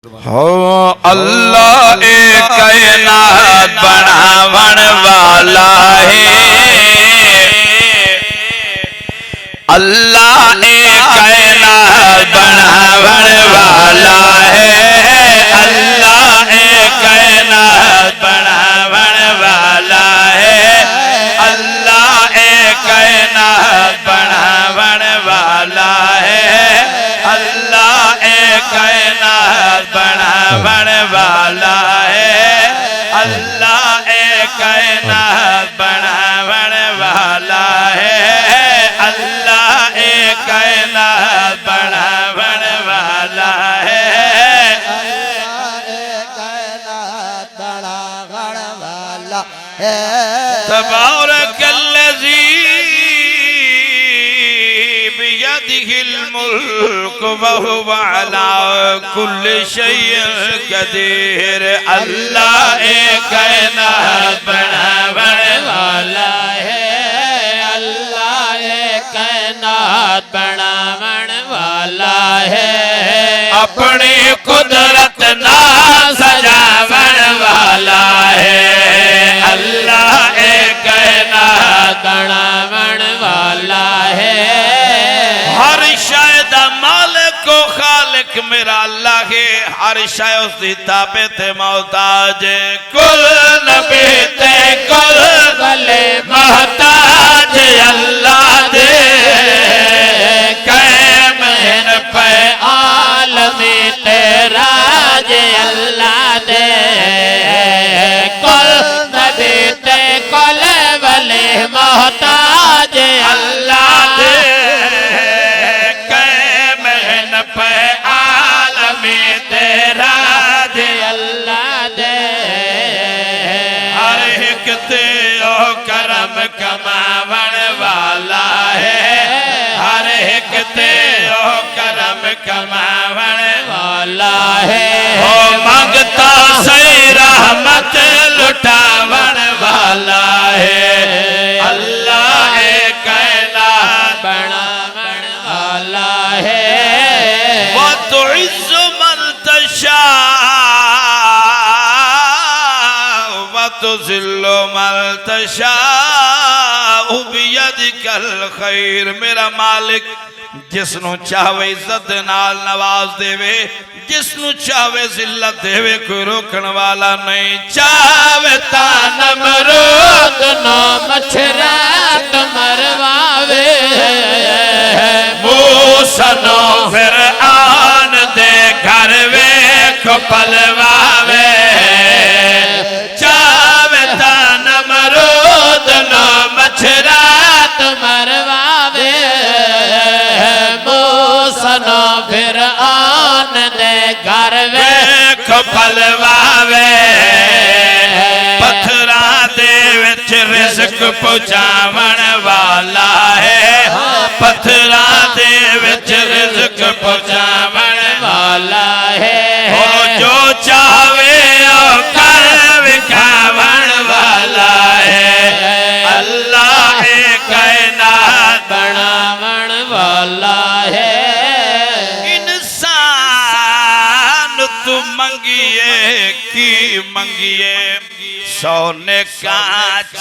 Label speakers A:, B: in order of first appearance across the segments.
A: ہو اللہ ایک کائنات بناون والا ہے، اللہ ایک کائنات بناون والا ہے، اللہ ایک کائنات بناون والا ہے، اللہ ایک کائنات بناون والا ہے، اللہ ایک کائنات بناون والا ہے، اللہ ایک کائنات بناون والا ہے، اللہ ایک کائنات بناون والا ہے،
B: اللہ ایک کائنات بناون والا ہے۔
A: تبارک الذی بیدہ الملک وہو علی کل شیء قدیر، اللہ ایک کائنات بناون والا ہے،
B: اللہ ایک کائنات بناون والا ہے،
A: اپنی قدرت نال سجاون والا ہے، اللہ ایک کائنات
B: بناون والا ہے۔
A: ہر شے دا مالک و خالق میرا اللہ ہے، ہر شے اس دی تابع تے محتاج ہے، کل نبی تے کل
B: گلے
A: محتاج اللہ دے، قائم ہن پہ
B: عالمی تیرا جے اللہ دے، کل نبی تے کل ولی محتاج اللہ دے،
A: قائم ہن پہ عالمی تیرا دے،
B: اللہ دے،
A: ہر ایک تے او کرم کماون والا ہے، ہر ایک تے او کرم کماون
B: والا ہے،
A: او مانگتا سی رحمت لٹاون والا ہے، اللہ ایک کائنات
B: بناون والا ہے،
A: وَتُعِزُّ مَن تَشَاءُ وَتُذِلُّ مَن تَشَاءُ بِيَدِكَ الْخَيْرُ، میرا مالک جس نو چاہوے عزت نال نواز دے وے، جس نو چاہوے ذلت دے وے، کوئی روکن والا نہیں، چاہوے تا نمرود
B: نو مچھرات مرواوے،
A: موسیٰ نو فرعون دے گھر ویکھ پلواوے، چاہوے تا نمرود نو مچھرات
B: مرواوے، موسیٰ نو فرعون دے گھر
A: ویکھ پلواوے، پتھراں دے وچ رزق پہنچاون والا ہے، پتھراں دے وچ رزق پہنچاون
B: والا ہے،
A: او جو چاہوے او کر وکھاون والا ہے، اللہ ایک کائنات
B: بناون والا ہے،
A: انسان تو منگیے کی منگیے، سونے کا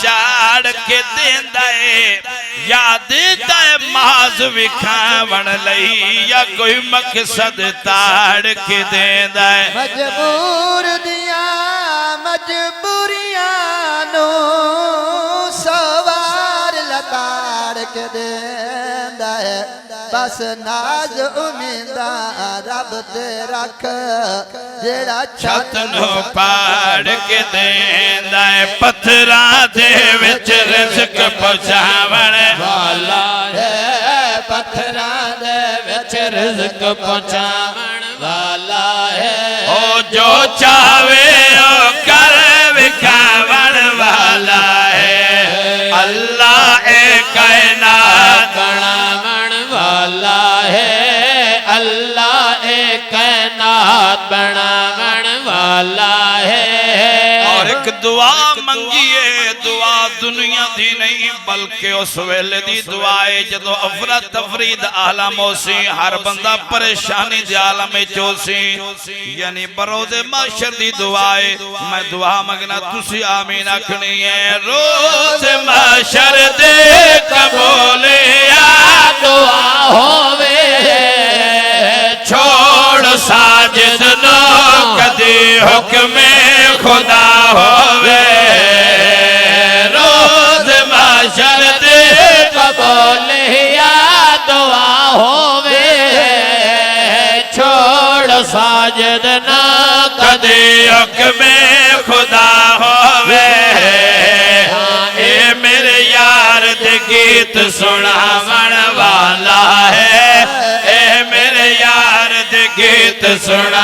A: چاڑ کے دیندا ہے، یا دیتا ہے محض وکھاون لئی، یا کوئی مقصد تاڑ کے دیندا ہے،
B: مجبور دیا مجبوریاں نو سوار لتاڑ کے دیندا ہے، بس ناز امیداں رب تے رکھ، جیڑا
A: چھت نو پاڑ کے دیندا ہے، پتھراں دے وچ رزق پہنچاون
B: والا ہے، پتھراں دے وچ رزق پہنچاون والا ہے،
A: او جو چاہوے او کر وکھاون والا ہے، اللہ ایک کائنات
B: بناون والا ہے، اللہ ایک کائنات بناون والا ہے،
A: اور ایک دعا منگیے، دعا دنیا دی نہیں بلکہ اس ویلے دی دعائے جدو افراد تفرید عالم ہو سی ہر بندہ پریشانی دی عالم چوسی یعنی بروز معاشر دی دعائے میں دعا مگنا تسی آمین اکھنی ہے روز معاشر دے قبولیا
B: دعا ہووے
A: چھوڑ ساجد نو کدی حکم خدا ہووے روز معاشر دے
B: قبولیا دعا ہووے چھوڑ ساجد نہ
A: کدی حکم خدا ہووے اے میرے یار دے گیت سناون والا ہے اے میرے یار دے گیت سناون